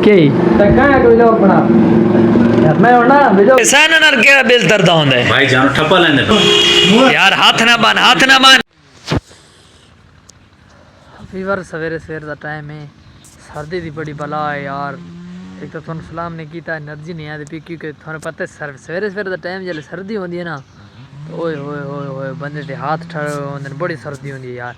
के ते कहां कोई लोग बना यार मैं ना भेजो सन नर केड़ा बिल तरदा होंदा है भाई जानो ठप्पा लेंदे यार हाथ ना बांध फीवर सवेरे सवेर दा टाइम है सर्दी दी बड़ी बला है यार एक तो थोड़ा सलाम नहीं किया एनर्जी नहीं आती पी क्योंकि थोड़ा पता है सवेरे सवेरे का टाइम जल्द सर्दी होती है ना तो ओए होए होए होए बंदे के हाथ ठड़े होंगे बड़ी सर्दी होती है यार।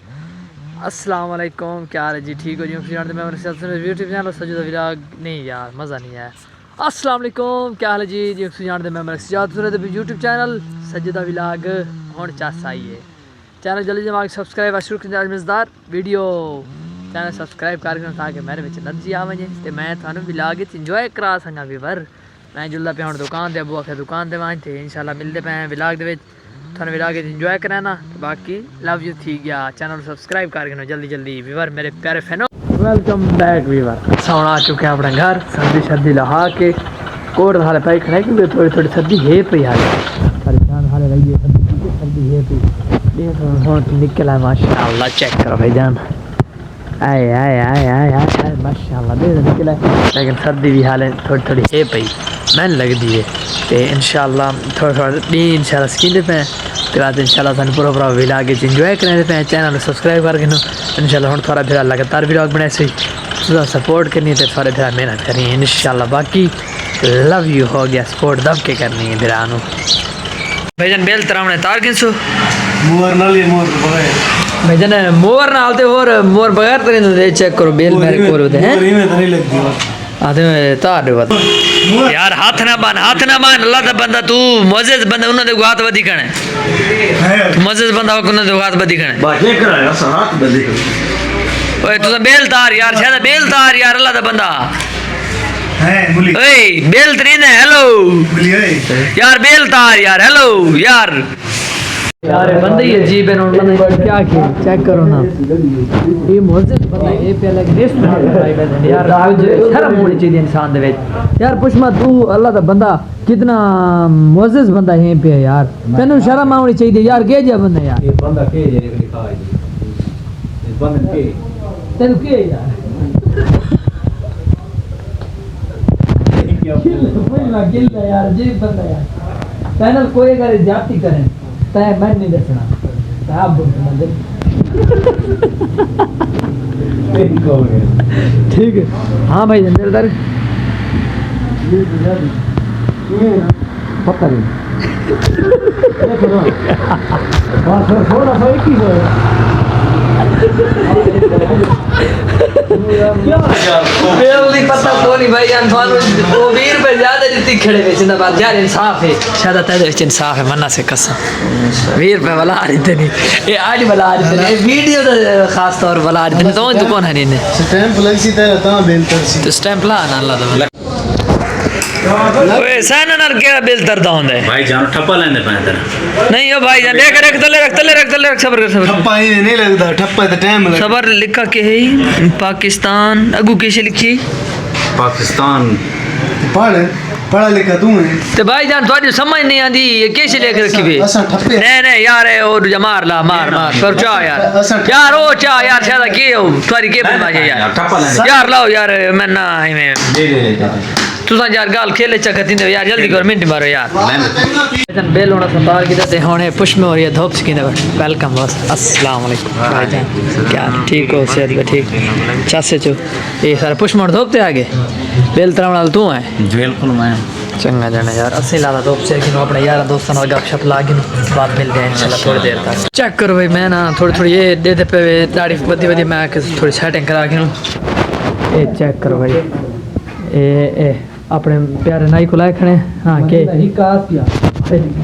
अस्सलाम वालेकुम क्या हाल है जी ठीक हो जी जानते मैं यूट्यूब चैनल सजदा विलाग नहीं यार मज़ा नहीं आया। अस्सलाम वालेकुम क्या हाल है जी जानते मैं यूट्यूब चैनल सजदा विलाग हूँ चस आई है चैनल जल्दी जमा सब्सक्राइब शुरू कर मज़ेदार वीडियो चैनल सब्सक्राइब कर ताकि मेरे विच एनर्जी आ वजे तो मैं थानू विलाग इंजॉय करा सका वीवर मैं जुलदा पे हूँ दुकान अबू आखे दुकान दे वहाँ थे इंशाल्लाह मिलते पे विलाग थानू विलाग इंजॉय कराना तो बाकी लव यू थी गया चैनल सब्सक्राइब कर जल्दी जल्दी वीवर मेरे प्यारे फैनो वेलकम बैक वीवर सौन आ चुके हैं अपने घर सर्दी सर्दी लहा के कोट हाले पाई खड़े क्योंकि थोड़ी थोड़ी सर्दी है पी हाले परेशान हाले रही है सर्दी है पी हूँ निकला माशाल्लाह चेक करो भाई जान आए आए आए आए आए माशाल्लाह दे निकला लेकिन सर्दी भी हाल थोड़ी थोड़ी है पई मैंने लगती है तो इंशाल्लाह थोड़ा थोड़ा डी इंशाल्लाह स्किन पे रात इंशाल्लाह सन पूरा पूरा विलाग इंजॉय करने पे चैनल सब्सक्राइब करके इंशाल्लाह हम थोड़ा फिर लगातार विलाग बनाए से थोड़ा सपोर्ट करनी है थोड़ा फिर मेहनत करनी है इंशाल्लाह बाकी लव यू हो गया सपोर्ट दब के करनी है फिर आनू भाईजान बेल तरावने तार किसो मोर नाली मोर बगैर भाईजान मोर नालते और मोर बगैर तरी दे चेक करो बेल मेरे कोल होते हैं मोर में तो नहीं लगती आते तार दे बात यार हाथ ना बांध अल्लाह दा बंदा तू मोजेज बंदा उन्हों दे हाथ बदी कने तू मोजेज बंदा उन्हों दे हाथ बदी कने बाजे कराया हाथ बदी ओए तू बेल तार यार शायद बेल तार यार अल्लाह दा बंदा है मुली ओए बेल तरी ने हेलो मुली ओए यार बेल तार यार हेलो यार बंदे ही अजीब है ना क्या खेल चेक करो ना ये मोजेज बंदा ये पे अलग रेस में यार शर्म होनी चाहिए इंसान दे विच यार पुछ मत तू अल्लाह दा बंदा कितना मोजेज बंदा है पे यार तेनु शर्म आनी चाहिए यार के जा बंदा यार ये बंदा के जे लिखा है इस बंदे के तेनु के यार किल यार जी बंदा यार चैनल कोई अगर जाति करें तय मैं नहीं देखना आप बोलते ठीक है हाँ भाई मेरे दर पता नहीं पता तो नहीं भाई वो 20 रुपए ज्यादा जितनी खड़े हुए जिंदाबाद यार इंसाफ है शायद तेरे इंसाफ है मन्ना से कसम 20 रुपए वाला आ रही नहीं ये आज वाला आ रही वीडियो तो खास तौर वाला आ रही तो कौन है ने स्टैंप लग सी तरह बेलतर सी तो स्टैंप ला ना अल्लाह ओए सन नर केड़ा बिल तरदा होंदा है भाई जानो ठप्पा लेंदे पे तेरा नहीं ओ भाई जान देख रख सबर कर ठप्पा ही नहीं लगदा ठप्पा तो टाइम लग सबर लिखा के है पाकिस्तान अगू कैसे लिखी पाकिस्तान पढ़ा लिखा तू है तो भाई जान थोड़ी समझ नहीं आंदी ये कैसे लिख रखी है असा ठप्पे नहीं यार और मार ला मार पर चा यार ओ चा यार शायद के हो तुम्हारी के बंदा है यार ठप्पा लेंदे यार लाओ यार मैं ना में ले तुसा यार गाल खेले चकती दे यार जल्दी कर मिनट मारो यार भाईजान बेल होना संतार की देते होने पुश में हो रही है धूप की दे वेलकम बस अस्सलाम वालेकुम भाईजान क्या ठीक हो सेहत पे ठीक चासे चो ये सारा पुश में धूप ते आगे बेल तरावल तू है बिल्कुल मैं चंगा जाना यार असली लादा धूप से कि अपने यार दोस्तों नाल गपशप लागी बात मिल जाए इंशाल्लाह थोड़ी देर तक चेक करो भाई मैं ना थोड़ी ये दे दे पे दाढ़ी बदी मैं थोड़ी सेटिंग करा के ये चेक करो भाई ए अपने प्यारे नाई को लाए खड़े हाँ के ही कास पिया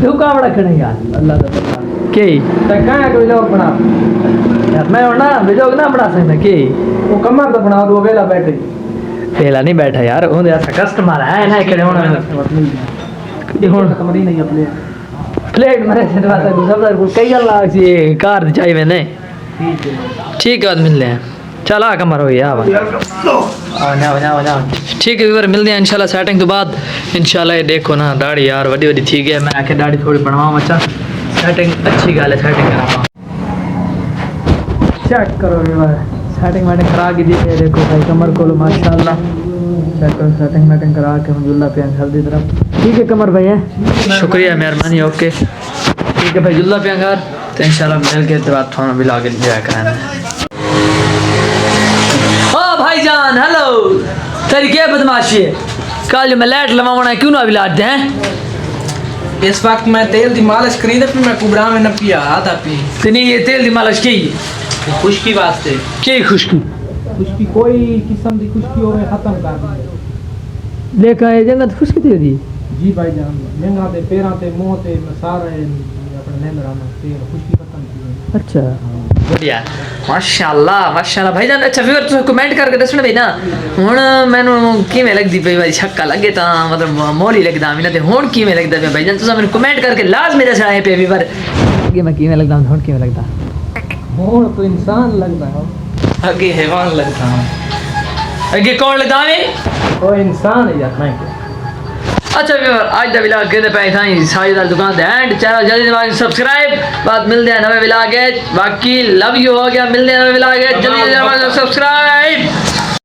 तू का बड़ा खड़े यार अल्लाह दा के ते कहां कोई लोग बना यार मैं ना वीडियो ना बना सकता के वो कमर तो बना दो वेला बैठे वेला नहीं बैठा यार ओंदे ऐसा कस्टमर है ना खड़े होना ये हुन कमरी नहीं अपने प्लेट मारे से बात है सब को कई लाख से कार चाहिए नहीं ठीक है मिल ले चला कमर हो गया ना ठीक है वीवर मिलते हैं इंशाल्लाह सेटिंग तो बाद इंशाल्लाह ये देखो ना दाढ़ी यार वडी वडी ठीक है मैं आके दाढ़ी थोड़ी बनवाऊं अच्छा सेटिंग अच्छी गाल है सेटिंग करावा चेक करो वीवर सेटिंग मैंने करा के दी है देखो भाई कमर को माशाल्लाह चेक करो सेटिंग मैटिंग करा के हम जुल्ला पे घर की तरफ। ठीक है कमर भाई है, शुक्रिया मेहरबानी, ओके ठीक है भाई जुल्ला पे घर तो इंशाल्लाह मिल के बाद थोड़ा भी लागे दिया करें। ओ भाईजान हेलो, तेरी क्या बदमाशी है? कल मैं लाइट लवावना क्यों ना बिलाट दे हैं? इस वक्त मैं तेल दी मालिश करी ते मैं कुबरा में न पिया आधा पी ते नहीं ये तेल दी मालिश की खुशकी वास्ते। की खुशकी खुशकी कोई किस्म दी खुशकी होवे खत्म कर दी। लेकिन ये जंगत खुशकी थी दी जी भाईजान, लेंगा ते पैरां ते मुंह ते सारे अपने लेंदरा में तेल खुशकी खत्म की। अच्छा बढ़िया माशाल्लाह माशाल्लाह भाईजान। अच्छा फिर तुम कमेंट करके दसना भाई ना हुन मैनू किवें लगदी पई भाई, छक्का लगे ता मतलब मोली लगदा मैं ते हुन किवें लगदा पे भाईजान? तुम मैनू कमेंट करके लाजमी दसना है पे भी पर कि मैं किवें लगदा हुन किवें लगदा? हुन तो इंसान लगदा है, आगे हैवान लगता है। अगे कौन लगदा है? ओ इंसान है यार मैं। अच्छा व्यूअर आज दा व्लॉग कहते पे था साजिद दुकान दे एंड चैनल जल्दी से सब्सक्राइब बात मिलते हैं नवे व्लॉग है। बाकी लव यू हो गया, मिलते हैं नवे व्लॉग है जल्दी से सब्सक्राइब।